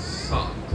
7।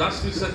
10%।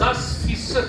10%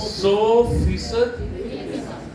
100%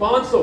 500,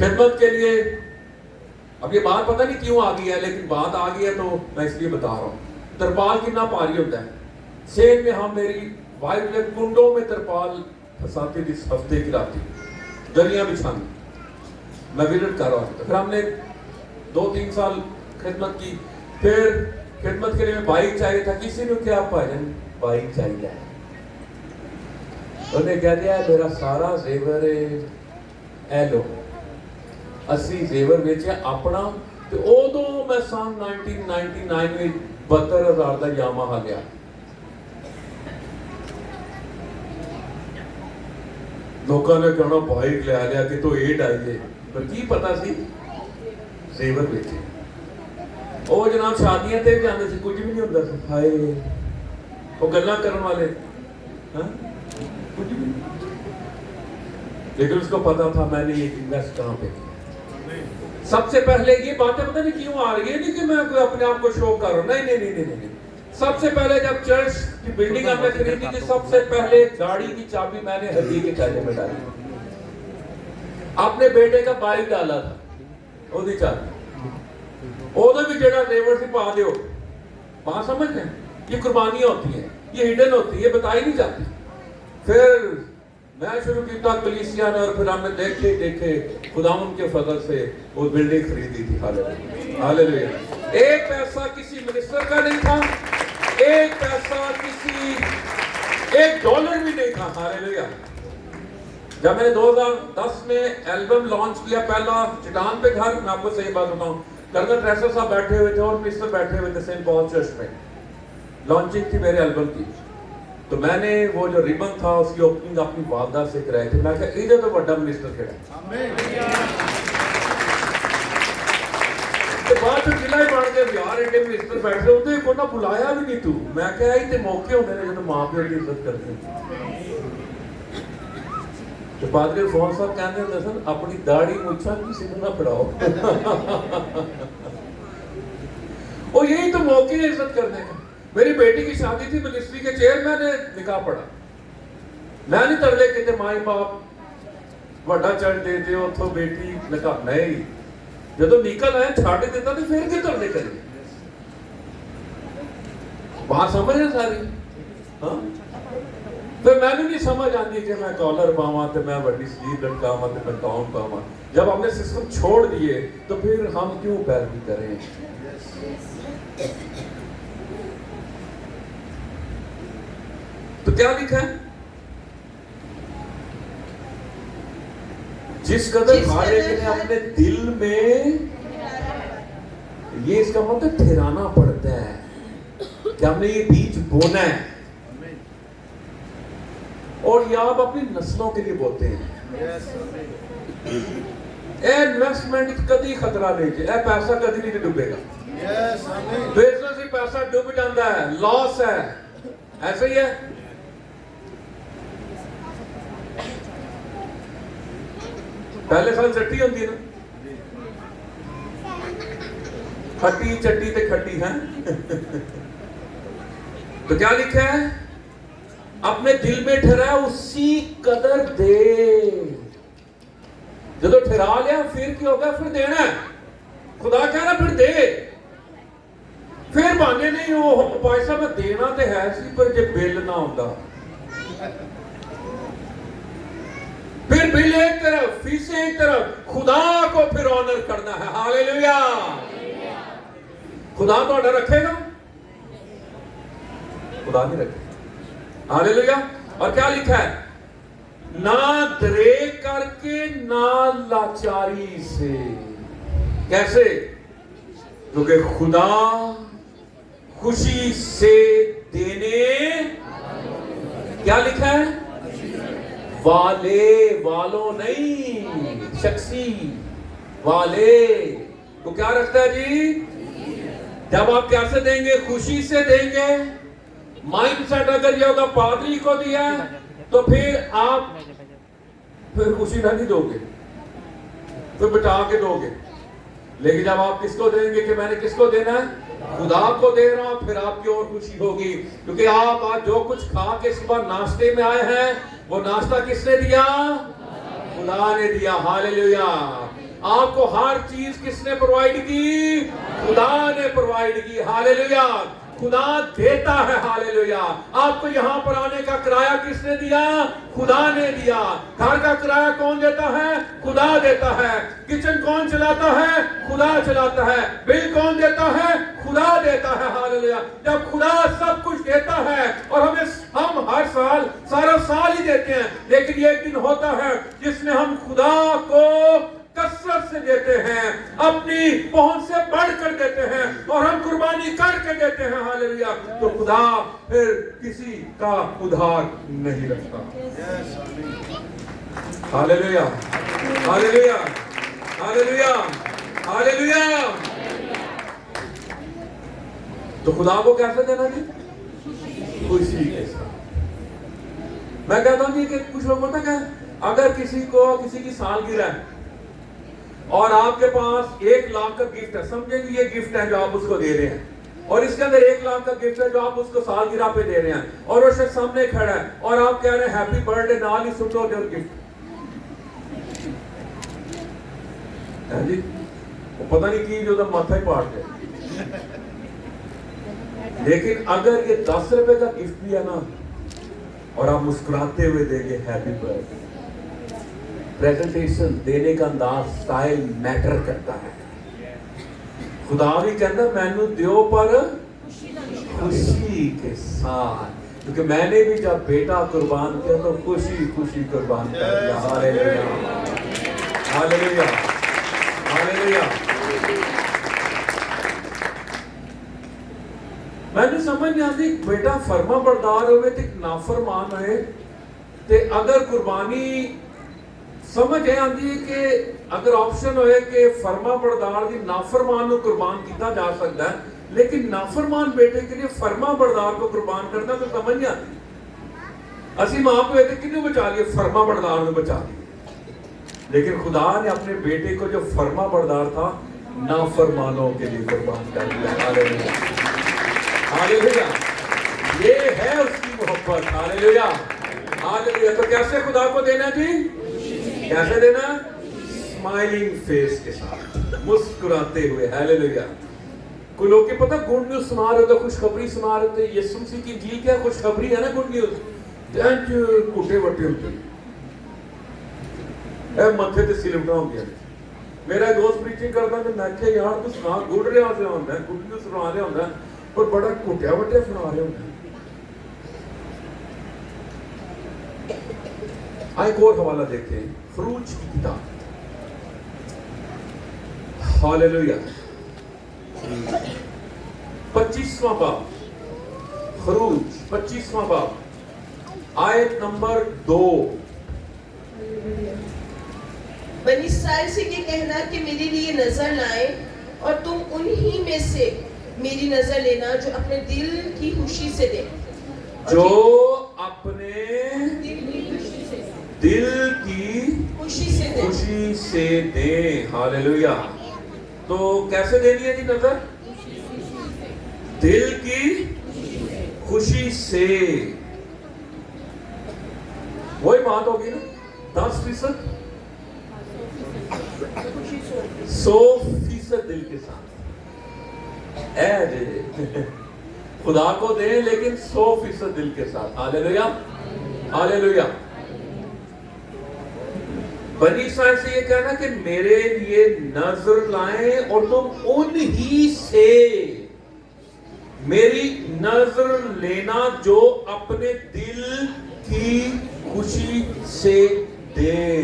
خدمت کے لیے اب یہ بات پتہ نہیں کیوں آ گئی ہے، لیکن بات آ گئی ہے تو میں اس لیے بتا رہا ہوں. ترپال کتنا بھاری ہوتا ہے. سیل میں ہم میری وائف نے کنڈوں میں ترپال پھنساتی تھی ہفتے کی راتی، دریاں بچھانے. میں وزٹ کر رہا تھا. پھر ہم نے 2-3 سال خدمت کی. پھر خدمت کے لیے بائک چاہیے تھا. کسی نے کیا بھائی بائک چاہیے ہے. انہوں نے کہہ دیا میرا سارا زیور اے لو. اسی زیور بیچے اپنا. تو ادو میں سن 1999 میں 72,000 کا یاماہا لیا. لوگوں نے کہنا بائک لے لیا کہ تو 8 آئیے، پر کی پتا سی زیور بیچے. وہ جناب شادیاں تے بھی آتے سے کچھ بھی نہیں ہوتا سی. ہائے وہ گلاں کرن والے کچھ بھی نہیں. لیکن اس کو پتا تھا میں نے یہ انویسٹ کہاں پہ کیا. سب سے پہلے یہ باتیں پتہ نہیں کیوں آ رہی ہے، نہیں کہ میں کوئی اپنے آپ کو شو کر رہا ہوں، نہیں. سب سے پہلے جب چرچ کی بلڈنگ ہم نے خریدی تھی، سب سے پہلے گاڑی کی چابی میں نے ہدی کے تھیلے میں ڈالی. اپنے بیٹے کا بائک ڈالا تھا وہی چابی. وہ بھی جڑا زیور سے پا دیو. بات سمجھ ہیں؟ یہ قربانیاں ہوتی ہیں، یہ ہڈن ہوتی ہیں، یہ بتائی نہیں جاتی. پھر میں شروع کیا کلیسیا نے، اور پھر ہم نے دیکھے خداوند کے فضل سے وہ بلڈنگ خریدی تھی. ہاللیلویا. ایک پیسہ کسی منسٹر کا نہیں تھا، ایک پیسہ کسی $1 بھی نہیں تھا. ہاللیلویا. جب میں نے 2010 میں البم لانچ کیا، پہلا چٹان پہ گھر، میں آپ کو صحیح بات بتاؤں، کرنل ٹریسر صاحب بیٹھے ہوئے تھے اور مسٹر بیٹھے ہوئے تھے سینٹ پال چرچ میں. لانچنگ تھی میرے البم کی. تو میں نے وہ جو ریبن تھا اس کی اوپننگ اپنی والدہ سے کرائی تھی. میں کہا ادھر تو بڑا منسٹر کھڑا ہے. تو بعد جو ضلع ہی بڑھ گئے یار ایڈے منسٹر بیٹھے ہوتے ہیں، کوئی نہ بلایا بھی نہیں تو. میں کہا یہ موقع ہوتے ہیں جو ماں پیو کی عزت کرتے ہیں. تو پادری فون صاحب کہتے ہیں سن اپنی داڑھی مچھا کسی کو نہ پڑھاؤ. اور یہی تو موقع ہے عزت کرنے کا. میری بیٹی کی شادی تھی، منسٹری کے چیئرمین نے نکاح پڑھا. میں نہیں ترلے کہتے مائی باپ وڈا چڑھ دے دے اتھو بیٹی نکاح نہیں. جب نکل آئے چھاڑ دیتا تو پھر کے ترلے کریں. بات سمجھ رہے ساری. پھر میں بھی نہیں سمجھ آتی کہ میں کالر پاواں تو میں بڑی سلیپ لٹکاواں تو میں ٹاؤن پاواں. جب ہم نے سسٹم چھوڑ دیے تو پھر ہم کیوں پیروی کریں. تو کیا لکھا ہے؟ جس قدر بھاڑے نے اپنے دل میں، یہ اس کا مطلب ٹھہرانا پڑتا ہے کہ ہم نے یہ بیج بونا ہے. اور یہ آپ اپنی نسلوں کے لیے بوتے ہیں. اے انویسٹمنٹ کدی خطرہ نہیں جائے. اے پیسہ کدی نہیں ڈوبے گا. بزنس ہی پیسہ ڈوب جاتا ہے، لاس ہے. ایسے ہی ہے. پہلے سال چٹی ہوتی ہے نا، کھٹی چٹی تے کھٹی ہے. تو کیا لکھا ہے؟ اپنے دل میں ٹھہرا اسی قدر دے. جب ٹھہرا لیا پھر کیا ہوگا؟ پھر دینا ہے. خدا کہہ رہا پھر دے. پھر بانے نہیں وہ پیسہ میں دینا تے ہے سی پر جب بل نہ ہوتا. پھر بل ایک طرف، فیسیں ایک طرف، خدا کو پھر آنر کرنا ہے. ہاللیلویا. خدا تو آڈر رکھے گا؟ خدا نہیں رکھے. ہاللیلویا. اور کیا لکھا ہے؟ نہ دریغ کر کے نہ لاچاری سے. کیسے؟ کیونکہ خدا خوشی سے دینے، کیا لکھا ہے؟ والے، والوں نہیں، شخصی والے. تو کیا رکھتا ہے جی؟ جب آپ کیسے دیں گے؟ خوشی سے دیں گے. مائنڈ سیٹ اگر یہ ہوگا پادری کو دیا تو پھر آپ پھر خوشی نہیں دو گے، پھر بٹا کے دو گے. لیکن جب آپ کس کو دیں گے کہ میں نے کس کو دینا ہے؟ خدا کو دے رہا ہوں، پھر آپ کی اور خوشی ہوگی. کیونکہ آپ آج جو کچھ کھا کے صبح ناشتے میں آئے ہیں، وہ ناشتہ کس نے دیا؟ خدا نے دیا. ہاللیلویا. آپ کو ہر چیز کس نے پرووائڈ کی؟ خدا نے پرووائڈ کی. ہاللیلویا. خدا دیتا ہے. ہاللیلویا. آپ کو یہاں پر آنے کا کرایہ کس نے دیا؟ خدا نے دیا. گھر کا کرایہ کون دیتا ہے؟ خدا دیتا ہے. کچن کون چلاتا ہے؟ خدا چلاتا ہے. بل کون دیتا ہے؟ خدا دیتا ہے. ہاللیلویا. جب خدا سب کچھ دیتا ہے اور ہم ہر سال سارا سال ہی دیتے ہیں، لیکن یہ ایک دن ہوتا ہے جس میں ہم خدا کو کثرت سے دیتے ہیں، اپنی پہنچ سے بڑھ کر دیتے ہیں اور ہم قربانی کر کے دیتے ہیں. ہاللیلویا. تو خدا پھر کسی کا ادھار نہیں رکھتا. ہاللیلویا. ہاللیلویا. ہاللیلویا. ہاللیلویا. تو خدا کو کیسے دینا جی؟ خوشی کے ساتھ. میں کہتا ہوں جی کہ کچھ لوگ ہوتا ہے اگر کسی کی سالگرہ ہے اور آپ کے پاس 1 لاکھ کا گفٹ ہے، سمجھیں کہ یہ گفٹ ہے جو آپ اس کو دے رہے ہیں، اور اس کے اندر 1 لاکھ کا گفٹ ہے جو آپ اس کو سالگرہ پہ دے رہے ہیں، اور وہ شخص سامنے کھڑا ہے اور آپ کہہ رہے ہیں ہیپی برتھ ڈے، نال ہی سٹو دے گفٹ. جی وہ پتہ نہیں کی جو ماتھا ہی پاٹ دے. لیکن اگر یہ 10 روپے کا گفٹ بھی ہے نا اور آپ مسکراتے ہوئے دیں گے ہیپی برتھ ڈے، پریزنٹیشن دینے کا انداز، سٹائل میٹر کرتا ہے. خدا بھی کہتا مینو دیو پر خوشی کے ساتھ، کیونکہ میں نے بھی جب بیٹا قربان کیا تو خوشی خوشی قربان کر دیا. ہاللیلویا. ہاللیلویا. ہاللیلویا. میں نے سمجھ نہیں آتی بیٹا فرما بردار ہوئے تے نافرمان ہوئے تے اگر قربانی سمجھ آتی ہے کہ اگر آپشن ہوئے کہ فرما بردار دی نافرمان کو قربان کیتا جا سکتا ہے، لیکن نافرمان بیٹے کے لیے فرما بردار کو قربان کرنا تو سمجھ نہیں آتی. اسی ماں پہ ہوئے کنوں بچا لیے؟ فرما بردار نے بچا لیے. لیکن خدا نے اپنے بیٹے کو جو فرما بردار تھا نافرمانوں کے لیے قربان کر دیا. ہاللیلویا. ہاللیلویا. یہ ہے اس کی محبت. ہاللیلویا. ہاللیلویا. تو کیسے خدا کو دینا جی؟ کیسے دینا؟ اسمائلنگ فیس کے ساتھ، مسکراتے ہوئے. ہاللیلویا. کوئی لوگ کے پتہ گڈ نیوز سنا رہے ہوتے، خوشخبری سنا رہے ہوتے. یسوع مسیح کی انجیل کیا خوشخبری ہے نا، گڈ نیوز. جنج کٹے وٹے ہوتے اے متھے تے سلمٹا ہو گیا. میرا دوست پریچنگ کرتا کہ میں کہ یار تو سنا گڈ رہا سے ہوندا ہے، گڈ نیوز سنا رہا ہوندا ہے، پر بڑا کٹیا وٹیا سنا رہے ہوندا ہے. ایک اور حوالہ دیکھیں، خروج کی کتاب. ہاللیلویا. 25واں باب، خروج 25واں باب، آیت نمبر 2. بنی اسرائیل سے یہ کہنا کہ میرے لیے نظر لائیں اور تم انہی میں سے میری نظر لینا جو اپنے دل کی خوشی سے دے. جو اپنے دل کی خوشی سے دے. ہاللیلویا. تو کیسے دینی ہے جی نظر؟ دل کی خوشی سے. وہی بات ہوگی نا، 10% 100% دل کے ساتھ. خدا کو دیں لیکن 100% دل کے ساتھ. ہاللیلویا. ہاللیلویا. بنی اسرائیل سے یہ کہنا کہ میرے لیے نظر لائیں اور تم انہی سے میری نظر لینا جو اپنے دل کی خوشی سے دیں.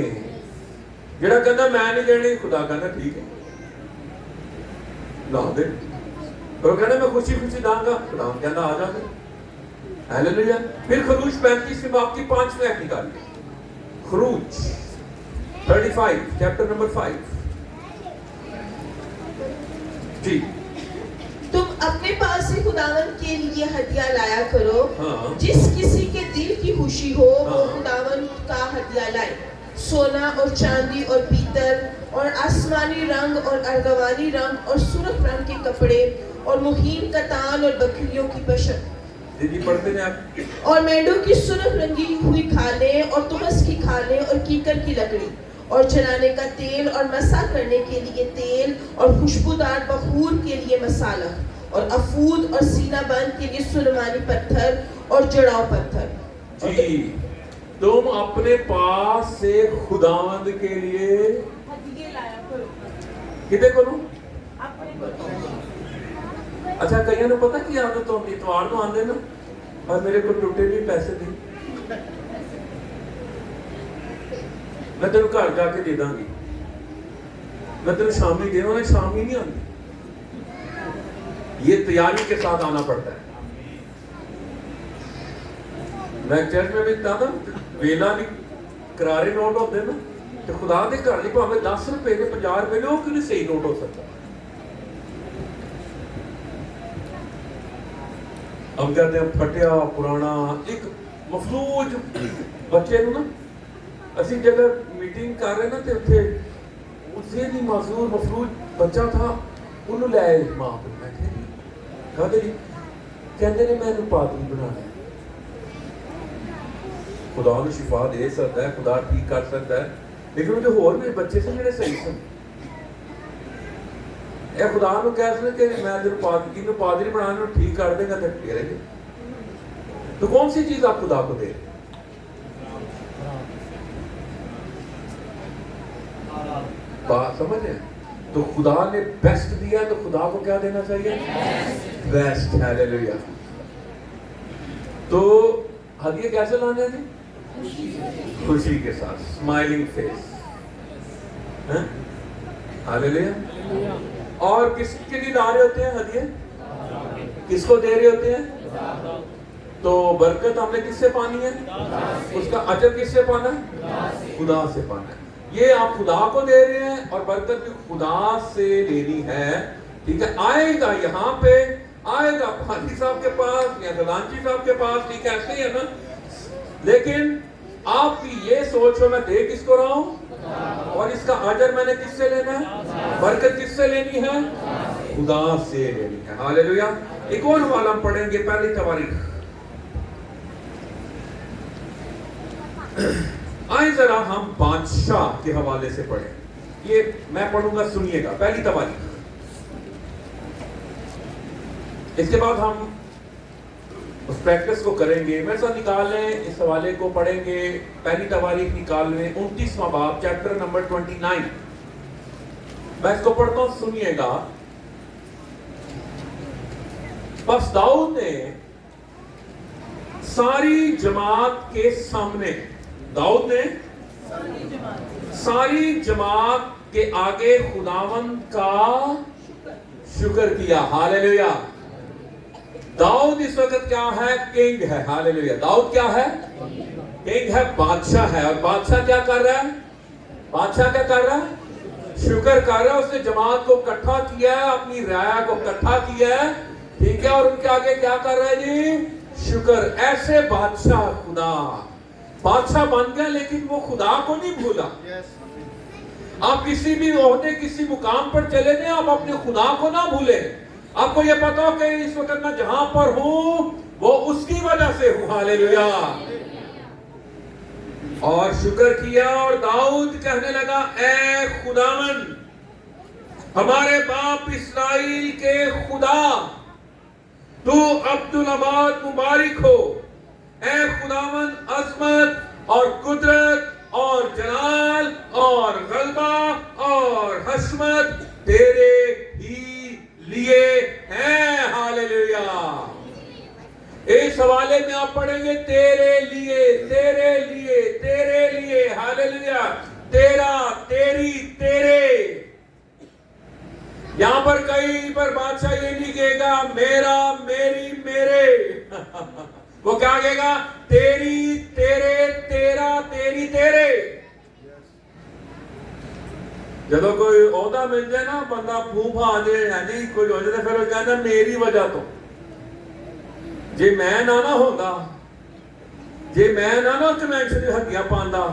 جڑا کہنا میں نہیں دینی، خدا کہنا ٹھیک ہے لا دے. اور وہ کہنا میں خوشی خوشی داں گا، خدا کہنا آ جا دے. ہاللیلویا. پھر خروج 35 سے باب کی 5ویں آیت نکالیے. خروج 35 چیپٹر نمبر 5 جی. تم اپنے پاس سے خداوند کے لیے ہدیہ لایا کرو. جس کسی کے دل کی خوشی ہو وہ خداوند کا ہدیہ لائے. سونا اور چاندی اور پیتل اور آسمانی رنگ اور ارغوانی رنگ اور سرخ رنگ کے کپڑے اور مہین کتان اور بکریوں کی پشت جی پڑھتے ہیں آپ. اور مینڈوں کی سرخ رنگی ہوئی کھالیں اور تمس کی کھالیں اور کیکر کی لکڑی اور جلانے کا تیل اور مسح کرنے کے لیے تیل اور خوشبودار بخور کے لیے مسالہ اور افود اور سینہ بند کے لیے سلیمانی پتھر اور جڑاؤ پتھر. جی تم اپنے پاس سے خداوند کے لیے کتنے کرو. اچھا کئی نے پتا کی عادت ہوتی اتوار تو آندے نا اور میرے کو ٹوٹے بھی پیسے دی میں تینوں گھر جا کے دے داں گی میں تینوں شامی دے دوں شامی نہیں آتی. یہ تیاری کے ساتھ آنا پڑتا ہے. میں چرچ میں بھی تھا ویلا نہیں کرارے نوٹ ہوتے نا تو خدا دے گھر جی پاوے 10 روپے نے 50 روپے نے وہ کیوں نہیں صحیح نوٹ ہو سکتا. ہم کہتے ہیں پھٹیا پرانا ایک مفلوج بچے نو نا اسی جگہ میٹنگ کر رہے نا تے اتنے اسے بھی معذور مفلوج بچہ تھا انہوں لے آئے ماں پہ بیٹھے کہتے جی کہتے نے میں انہوں پادری بنانا ہے. خدا نے شفا دے سکتا ہے خدا ٹھیک کر سکتا ہے لیکن وہ جو اور میرے بچے سے میرے صحیح سن اے خدا نے کہہ سکتے کہ میں تیرے پادری بنانے کو ٹھیک کر دیں گا تو ٹھیک رہے گا. تو کون سی چیز آپ خدا کو دے بات سمجھ رہے ہیں. تو خدا نے بیسٹ دیا تو خدا کو کیا دینا چاہیے بیسٹ. ہاللیلویا. تو ہدیے کیسے لانے ہیں جی خوشی کے ساتھ اسمائلنگ فیس. ہاللیلویا. اور کس کے لیے لا رہے ہوتے ہیں ہدیے کس کو دے رہے ہوتے ہیں تو برکت ہم نے کس سے پانی ہے اس کا اجر کس سے پانا ہے خدا سے پانا ہے. یہ آپ خدا کو دے رہے ہیں اور برکت بھی خدا سے لینی ہے. ٹھیک ہے. آئے گا یہاں پہ آئے گا پانی صاحب کے پاس یا دلانچی صاحب کے پاس ٹھیک ہے ایسے ہی ہے نا. لیکن آپ کی یہ سوچ ہو میں دے کس کو رہا ہوں اور اس کا اجر میں نے کس سے لینا ہے برکت کس سے لینی ہے خدا سے لینی ہے. ہاللیلویا. ایک اور حوالہ ہم پڑھیں گے پہلی تواریخ. آئیں ذرا ہم بادشاہ کے حوالے سے پڑھیں. یہ میں پڑھوں گا سنیے گا. پہلی تواریخ. اس کے بعد ہم اس پریکٹس کو کریں گے. میرے ساتھ نکال لیں اس حوالے کو پڑھیں گے. پہلی تواریخ نکال لیں 29واں باب چیپٹر نمبر 29. میں اس کو پڑھتا ہوں سنیے گا. بس داؤد نے ساری جماعت کے سامنے داؤد نے ساری جماعت کے آگے خداوند کا شکر کیا. ہاللیلویا. داؤد اس وقت کیا ہے کنگ ہے. ہاللیلویا. داؤد کیا ہے کنگ ہے بادشاہ ہے. اور بادشاہ کیا کر رہا ہے بادشاہ کیا کر رہا ہے شکر کر رہا ہے. اس نے جماعت کو اکٹھا کیا ہے اپنی رعایا کو اکٹھا کیا ہے. ٹھیک ہے. اور ان کے آگے کیا کر رہا ہے جی شکر. ایسے بادشاہ خدا بادشاہ بن گیا لیکن وہ خدا کو نہیں بھولا. آپ کسی بھی عہدے کسی مقام پر چلے جائیں آپ اپنے خدا کو نہ بھولیں. آپ کو یہ پتا ہو کہ اس وقت میں جہاں پر ہوں وہ اس کی وجہ سے ہوں. ہاللیلویا. اور شکر کیا اور داؤد کہنے لگا اے خداوند ہمارے باپ اسرائیل کے خدا تو عبدالآباد مبارک ہو. اے خداوند عظمت اور قدرت اور جلال اور غلبہ اور حشمت تیرے ہی لیے ہیں. ہاللیلویا. اس حوالے میں آپ پڑھیں گے تیرے لیے تیرے لیے تیرے لیے. ہاللیلویا. تیرا تیری تیرے. یہاں پر کہیں پر بادشاہ یہ نہیں کہے گا میرا میری میرے. وہ کیا کہے گا تیری تیرے تیرا تیری تیرے. جب کوئی عہدہ مل جائے نا بندہ پھوپا آ جائے جی کوئی ہو جائے پھر وہ کہنا میری وجہ تو جی میں نہ ہوتا جی میں نہ کنوینشن کی ہتھیاں پاندا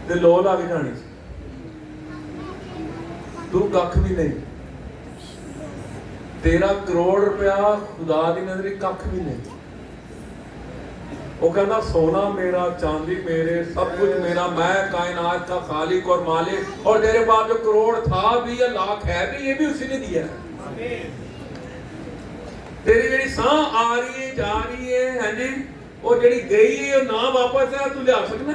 تے لو لگ جانی تو کھ بھی نہیں. 13 کروڑ روپیہ خدا دی نظر کھ بھی نہیں. وہ کہنا سونا میرا, چاندی میرے, سب کچھ میرا, میں کائنات کا خالق اور مالک, اور تیرے پاس جو کروڑ تھا بھی یا لاکھ ہے بھی, یہ بھی اسی نے دیا ہے. تیری جڑی ساں آ رہی ہے جا رہی ہے, ہاں جی, وہ جڑی گئی ہے نہ واپس ہے, تو لے آ سکنا.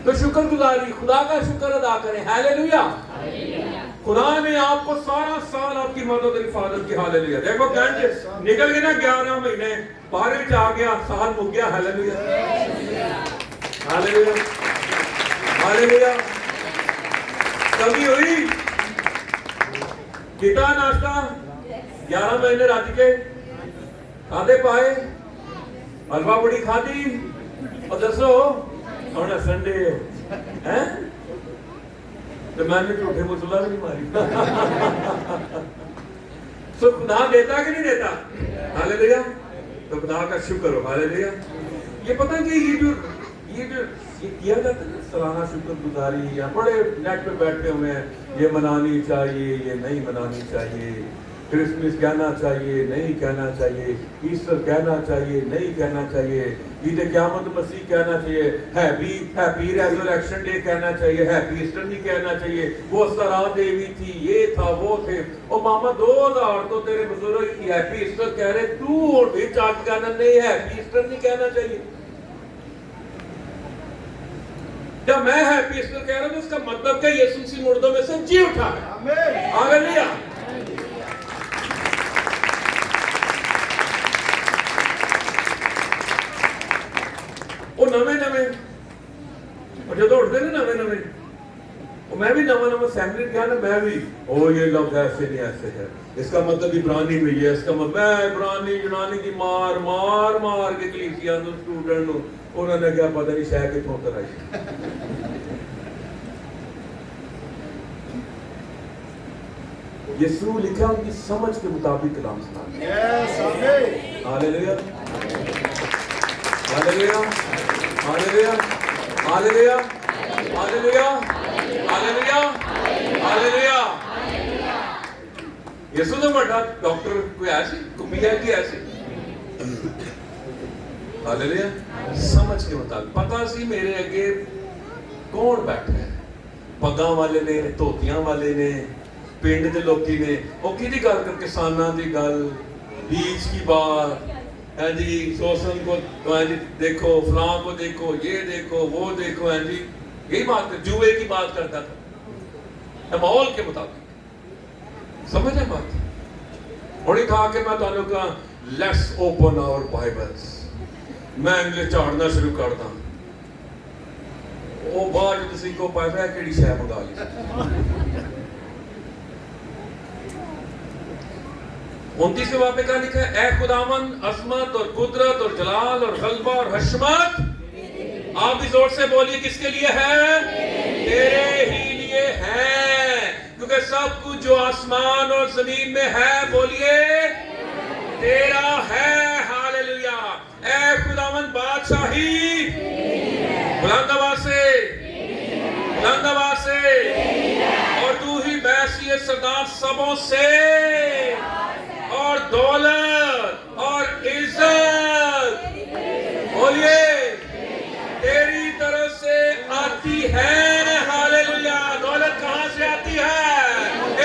تو شکر گزاری, خدا کا شکر ادا کریں. ہاللیلویا. خدا نے آپ کو سارا سال آپ کی مدد اور حفاظت کی. ہاللیلویا. دیکھو کینڈس نکل گئے نا 11 مہینے, 12 آ گیا, سال مک گیا. ہاللیلویا. ہاللیلویا. ہاللیلویا. کبھی ہوئی کیتا ناشتہ 11 مہینے رج کے کھادے پائے, حلوا بڑی کھادی, اور دسو ہوں سنڈے ہے تو میں نے جھوٹے مسلح بھی نہیں ماری. سو خدا دیتا کہ نہیں دیتا؟ ہاللیلویا. تو خدا کا شکر ہو. ہاللیلویا. یہ پتہ کہ یہ جو کیا جاتا ہے نا سالانہ شکر گزاری, یا بڑے نیٹ پہ بیٹھے ہوئے ہیں, یہ منانی چاہیے, یہ نہیں منانی چاہیے, کرسمس کہنا چاہیے, نہیں کہنا چاہیے, ایسٹر کہنا چاہیے, نہیں کہنا چاہیے, عید قیامت مسیح کہنا چاہیے, ہیپی ریزریکشن ڈے کہنا چاہیے, ہیپی ایسٹر نہیں کہنا چاہیے, وہ سرا دیوی تھی, یہ تھا, وہ تھے. او ماما 2000 تو تیرے بزرگ ہیپی ایسٹر کہہ رہے, تو اور بھی چاٹ کہنا نہیں, ہیپی ایسٹر نہیں کہنا چاہیے. جب میں ہیپی ایسٹر کہہ رہا ہوں تو اس کا مطلب کہ یسوع مسیح مردوں میں سے جی اٹھا ہے. ہاللیلویا. وہ نویں اور جب اٹھتے نا نویں میں بھی نواں سیمنری کیا نا, میں بھی یہ لفظ ایسے نہیں ایسے ہے, اس کا مطلب عبرانی میں یہ, اس کا مطلب میں عبرانی یونانی کی مار کے کلیسیا نو اسٹوڈنٹ نو, انہوں نے کیا پتہ نہیں شاید کتوں اتر آئی. یسوع لکھا ان کی سمجھ کے مطابق کلام سنا. ہاللیلویا. ہاللیلویا. ہاللیلویا. ہاللیلویا. ہاللیلویا. ہاللیلویا. ہاللیلویا. یسوع تو بڑا ڈاکٹر کوئی ایسی کوئی ہے کہ ایسی. ہاللیلویا. سمجھ کے مطابق پتہ سی میرے اگے کون بیٹھا ہے, پگاں والے نے, دھوتیاں والے نے, پنڈ دے لوکی نے, وہ کی گل کر کساناں دی گل, بیج کی بات, ہاں جی, سوسن کو دیکھو, فلاں کو دیکھو, یہ دیکھو, وہ دیکھو, ہاں جی, یہی بات کر, جوئے کی بات کرتا تھا ماحول کے مطابق. سمجھ ہے بات؟ بڑی تھا کہ میں تعلق کا لیٹس اوپن آور بائبلز, میں انگلش چاڑنا شروع کرتا ہوں. وہ بعد کسی کو پیسہ کیڑی شے منگا لی. 29 وہاں پہ کیا لکھا ہے, اے خداوند عظمت اور قدرت اور جلال اور غلبہ اور حشمت آپ بھی زور سے بولیے کس کے لیے ہے؟ تیرے ہی لیے ہے, کیونکہ سب کچھ جو آسمان اور زمین میں ہے بولیے تیرا ہے. ہاللیلویا. اے خداوند بادشاہی بلند آواز سے, بلند آواز سے, اور تو ہی بیسی سردار سبوں سے, اور دولت اور عزت بولیے تیری طرف سے آتی ہے. ہاللیلویا. دولت کہاں سے آتی ہے؟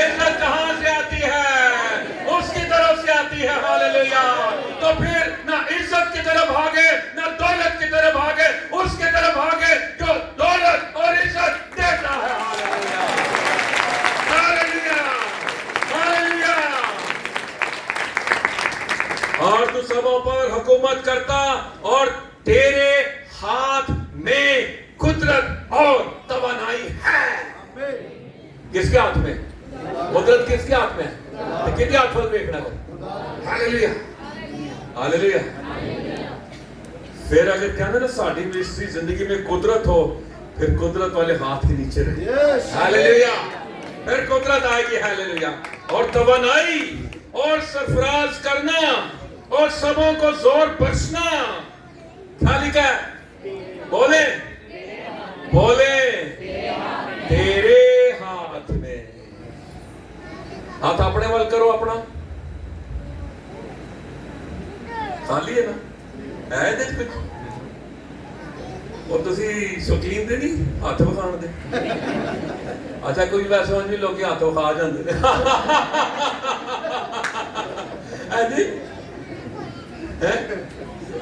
عزت کہاں سے آتی ہے؟ اس کی طرف سے آتی ہے. ہاللیلویا. تو پھر نہ عزت کی طرف بھاگے نہ دولت کی طرف بھاگے, اس کی طرف بھاگے جو دولت اور عزت دیتا ہے. ہاللیلویا. ہاللیلویا. ہاللیلویا. اور تو سبوں پر حکومت کرتا, اور تیرے ہاتھ میں قدرت اور توانائی ہے. کس کے ہاتھ میں؟ قدرت کس کے ہاتھ میں ہے؟ کن کے ہاتھ پر دیکھنا ہے؟ ہاللیلویا. ہاللیلویا. پھر اگر کہنا نا ساڑھی مسٹری زندگی میں قدرت ہو, پھر قدرت والے ہاتھ کے نیچے رہے. ہاللیلویا. پھر قدرت آئے گی. ہاللیلویا. اور توانائی اور سرفراز کرنا اور سبوں کو زور بخشنا. کیا لکھا ہے؟ بولے تیرے ہاتھ میں. ہاتھ اپنے وال کرو, اپنا خالی ہے نا, ਹੈ ਇਹਦੇ 'ਚ ਕੁਝ? ਉਹ ਤੁਸੀਂ ਸ਼ੌਕੀਨ ਦੇ ਨਹੀਂ ਹੱਥ ਵਿਖਾਉਣ ਦੇ? ਅੱਛਾ ਕੋਈ ਵੈਸੇ ਉਂਝ ਵੀ ਲੋਕੀ ਹੱਥ ਵਿਖਾ ਜਾਂਦੇ ਨੇ। ਹਾਂਜੀ ਹੈ।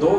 2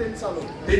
3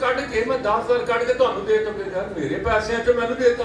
ਕੱਢ ਕੇ ਮੈਂ 10,000 ਕੱਢ ਕੇ ਤੁਹਾਨੂੰ ਦੇ ਤਾ ਯਾਰ ਮੇਰੇ ਪੈਸਿਆਂ ਚੋਂ ਮੈਨੂੰ ਦੇਤਾ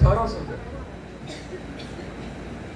1800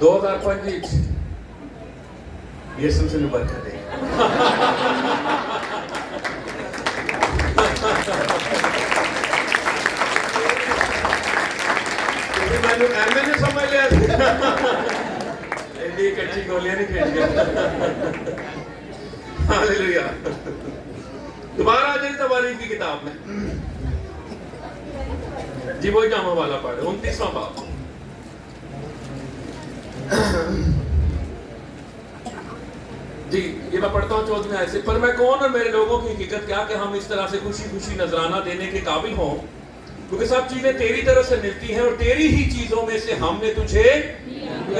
2005 یسوع سے برکت دے میں نے سمجھ لیا کچی گولیاں نہیں کھیل گیا. ہاللیلویا. دوبارہ آ جائیں تواریخ کی کتاب میں جی وہی جامع والا پڑھے 29واں باب. جی یہ میں پڑھتا ہوں 14ویں آیت سے. پر میں کون اور میرے لوگوں کی حقیقت کیا کہ ہم اس طرح سے خوشی خوشی نذرانہ دینے کے قابل ہوں کیونکہ سب چیزیں تیری طرف سے ملتی ہیں اور تیری ہی چیزوں میں سے ہم نے تجھے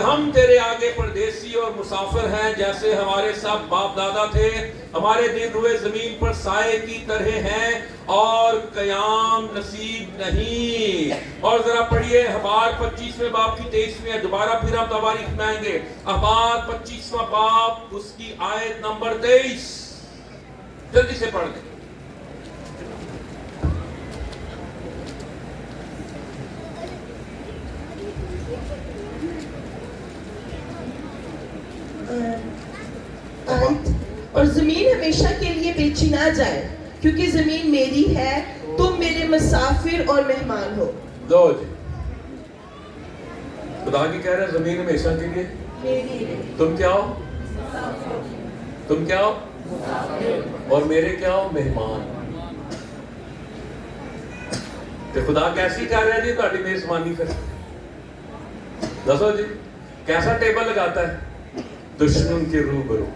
ہم تیرے آگے پردیسی اور مسافر ہیں جیسے ہمارے سب باپ دادا تھے. ہمارے دن روئے زمین پر سائے کی طرح ہیں اور قیام نصیب نہیں. اور ذرا پڑھیے اخبار 25ویں باب کی 23ویں. دوبارہ پھر ہم تواریخ میں آئیں گے. اخبار 25واں باب اس کی آیت نمبر 23 جلدی سے پڑھ دیں. اور زمین ہمیشہ کے لیے بیچی نہ جائے کیونکہ زمین میری ہے تم میرے مسافر اور مہمان ہو. دو جی خدا کی کہہ رہے ہیں زمین ہمیشہ کے لیے تم کیا ہو تم کیا ہو اور میرے کیا ہو مہمان. تو خدا کیسی کہہ رہے ہیں جی تہاڈی میزبانی پھر دسو جی کیسا ٹیبل لگاتا ہے دشمن کے روبرو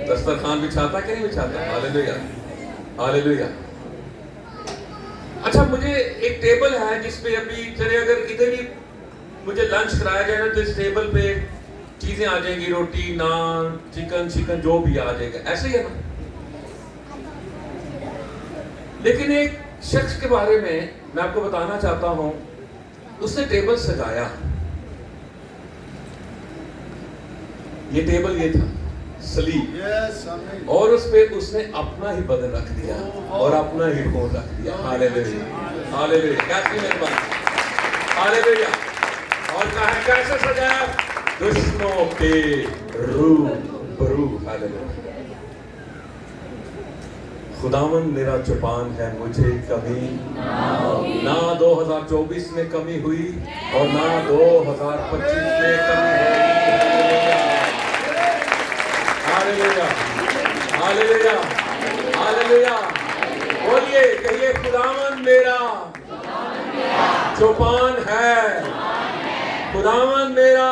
دسترخوان بچھاتا کہ نہیں بچھاتا. ہاللیلویا ہاللیلویا. اچھا مجھے ایک ٹیبل ہے جس پہ ابھی چلے اگر ادھر ہی مجھے لنچ کرایا جائے نا تو اس ٹیبل پہ چیزیں آ جائیں گی روٹی نان چکن جو بھی آ جائے گا ایسے ہی ہے نا. لیکن ایک شخص کے بارے میں آپ کو بتانا چاہتا ہوں اس نے ٹیبل سجایا. یہ ٹیبل یہ تھا سلیب اور اس پہ اس نے اپنا ہی بدن رکھ دیا اور اپنا ہی خون رکھ دیا. ہاللیلویا ہاللیلویا. کیسی مہربانی. ہاللیلویا. اور کہا کیسے سجایا دشمنوں کے روبرو. ہاللیلویا. خداوند میرا چوپان ہے مجھے کمی نہ 2024 میں کمی ہوئی اور نہ 2025 میں کمی ہوئی. ہاللیلویا ہاللیلویا ہاللیلویا. بولیے کہیے خداوند میرا چوپان ہے. خداوند میرا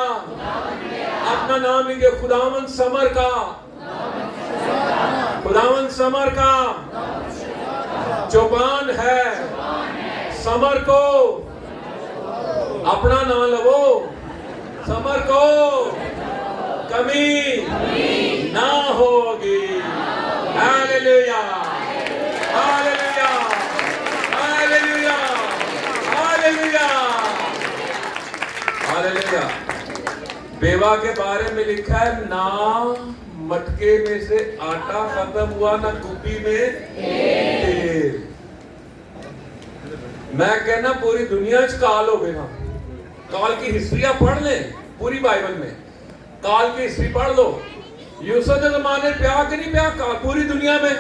اپنا نام لیجیے خداوند سمر کا. خداوند سمر کا چوپان ہے. سمر کو اپنا نام لو. سمر کو کمی نہ ہوگی. ہاللیلویا ہاللیلویا ہاللیلویا ہاللیلویا ہاللیلویا. بیوہ کے بارے میں لکھا ہے نہ مٹکے میں سے آٹا ختم ہوا نہ کپی میں تیل. میں کہنا پوری دنیا کال ہو گئے نا. کال کی ہسٹری آپ پڑھ لیں پوری بائبل میں. کال کی ہسٹری پڑھ لو. یوسف کے زمانے پیا کہ نہیں پیا کال پوری دنیا میں.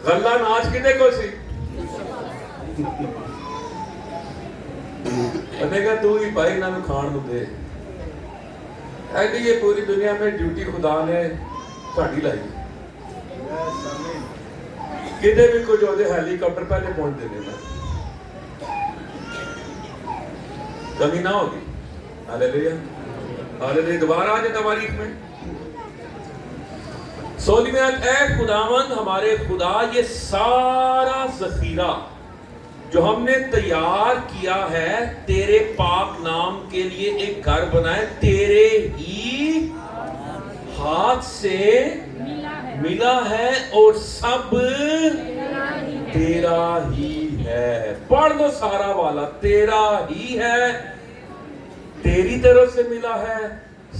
غلہ ناچ کتے کو سی کہنے گا تو ہی بھائی نہ کھان نو دے. ایڈی یہ پوری دنیا میں ڈیوٹی خدا نے ساڑی لائی. کدے بھی کچھ ہوتے ہیلی کاپٹر پہلے پہنچ دینے میں کمی نہ ہوگی. ہاللیلویا ہاللیلویا. دوبارہ آجے تواریخ میں 16ویں آیت. اے خداوند ہمارے خدا یہ سارا ذخیرہ جو ہم نے تیار کیا ہے تیرے پاک نام کے لیے ایک گھر بنائے تیرے ہی ہاتھ سے ملا ہے اور سب تیرا ہی ہے. پڑھ دو سارا والا. تیرا ہی ہے تیری طرف سے ملا ہے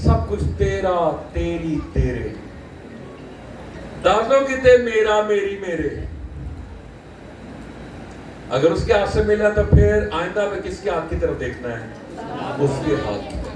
سب کچھ تیرا تیری تیرے. دادوں کہتے میرا میری میرے. اگر اس کے ہاتھ سے ملا تو پھر آئندہ میں کس کے ہاتھ کی طرف دیکھنا ہے اس کے ہاتھ کی طرف.